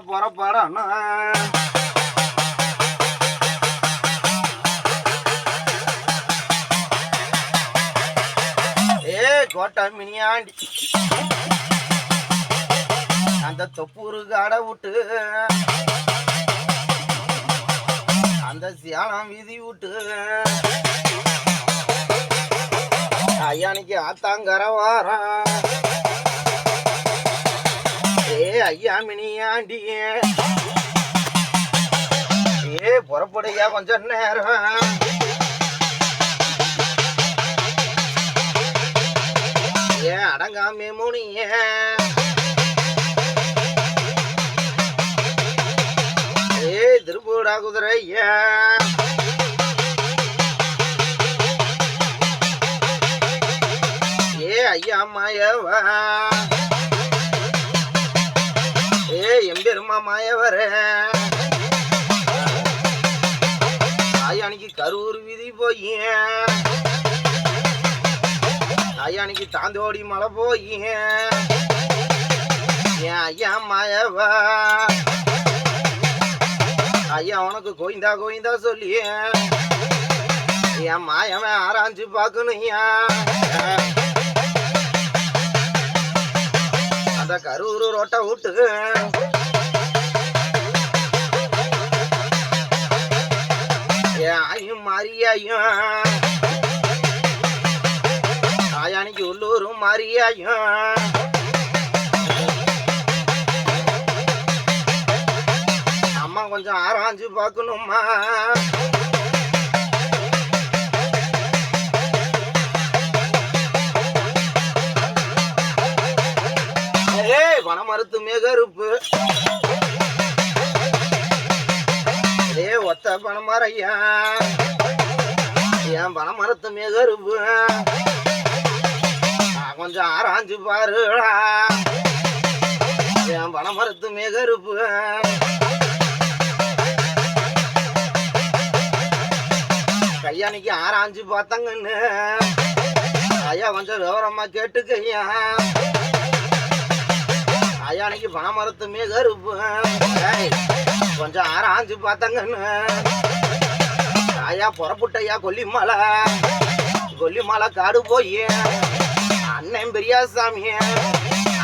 புறப்படணும். கோட்டை மினியாண்டி அந்த தொப்பூரு காடை விட்டு அந்த சியானம் வீதி விட்டு ஐயானிக்கு ஆத்தாங்கர வாரம். ஐயா மினியாண்டி புறப்படையா கொஞ்சம் நேரம். அடங்காமே முனிய திருப்பூடா குதிரையா ஐயா மாயவா எம்பெருமா மாயவர ஐயானிக்கு கரூர் வீதி போய் ஐயானிக்கு தாந்தோடி மலை போய் என் ஐயா மாயவா ஐயா உனக்கு கோயிந்தா கோயிந்தா சொல்லி என் மாயவன் ஆராய்ஞ்சு பார்க்கணும். அந்த கரூர் ரோட்டை விட்டு என் ஆயும் மாரியாயும் ஆயானிக்கு உள்ளூரும் மாரியாயும் அம்மா கொஞ்சம் ஆராய்ஞ்சு பார்க்கணுமா. பணமரத்து மேகருப்பு ஒத்த பணமரையா என் பணமரத்து மேகருப்பு கொஞ்சம் ஆராய்ஞ்சு பாருடா. என் பணமரத்து மேகருப்பு கையானிக்கு ஆராய்ஞ்சு பார்த்தாங்கன்னு ஐயா கொஞ்சம் விவரமா கேட்டுக்கையா. ஐயானிக்கு பணமரத்து மேகருப்பு கொஞ்சம் ஆராய்ஞ்சு பார்த்தாங்கன்னு ஐயா புறப்பட்டையா கொல்லிமலை காடு போய் அண்ணன் பெரியாசாமி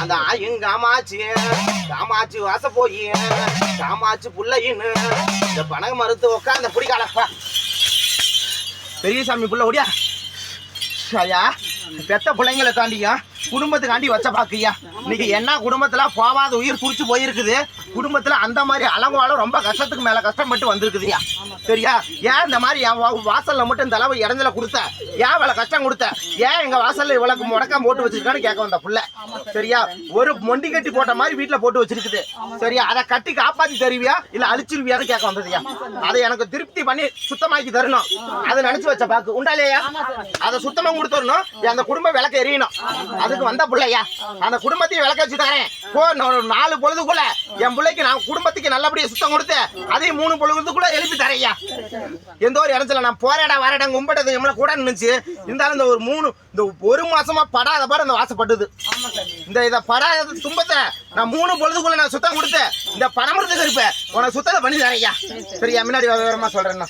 அந்த ஆயும் காமாட்சி வாச போய் காமாட்சி புள்ளையின்னு இந்த பனக மரத்து உட்காந்த பிடிக்காலப்பா பெரியசாமி புள்ள ஓடியா. ஐயா பெத்த பிள்ளைங்களை தாண்டியா குடும்பத்துக்காண்டி வச்ச பாக்குயா. இன்னைக்கு என்ன குடும்பத்துல போவாத உயிர் குறிச்சு போயிருக்குது. குடும்பத்துல அந்த மாதிரி அலங்கோலம் ரொம்ப கஷ்டத்துக்கு மேல கஷ்டப்பட்டு வந்திருக்குதுயா. சரியா ஏன் இந்த மாதிரி என் வாசல்ல மட்டும் இந்த அளவு இடஞ்சல கொடுத்த, ஏன் இவ்வளவு கஷ்டம் கொடுத்த, ஏன் எங்க வாசல்ல இவ்வளவு முடக்கம் போட்டு வச்சிருக்கான்னு கேட்க வந்த புள்ள. சரியா ஒரு மொண்டி கட்டி போட்ட மாதிரி வீட்டுல போட்டு வச்சிருக்குது. சரியா அதை கட்டி காப்பாத்தி தருவியா இல்ல அழிச்சிருவியான்னு கேட்க வந்ததுயா. அதை எனக்கு திருப்தி பண்ணி சுத்தமாக்கி தரணும். அதை நினைச்சு வச்ச பாக்கு உண்டாலேயா அதை சுத்தமா கொடுத்துடணும். அந்த குடும்பம் விளக்க எரியணும். அதுக்கு வந்த பிள்ளையா அந்த குடும்பத்தையும் விளக்க வச்சு தரேன். 4 பொழுதுக்குள்ள என் பிள்ளைக்கு நான் குடும்பத்துக்கு நல்லபடியா சுத்தம் கொடுத்து அதையும் 3 பொழுதுக்குள்ள எழுப்பி தரையா. எந்த ஒரு இடத்துல நான் போராட வரட கும்பிட்டது எவ்வளவு கூட நினைச்சு இருந்தாலும் இந்த ஒரு மாசமா படாத பாரு அந்த வாசப்பட்டது. இதை படாத துன்பத்தை நான் 3 பொழுதுக்குள்ள நான் சுத்தம் கொடுத்து இந்த பணமரத்துக்கு இருப்பேன் உனக்கு சுத்தத்தை பண்ணி தரையா. சரியா முன்னாடி விவரமா சொல்றேன்னா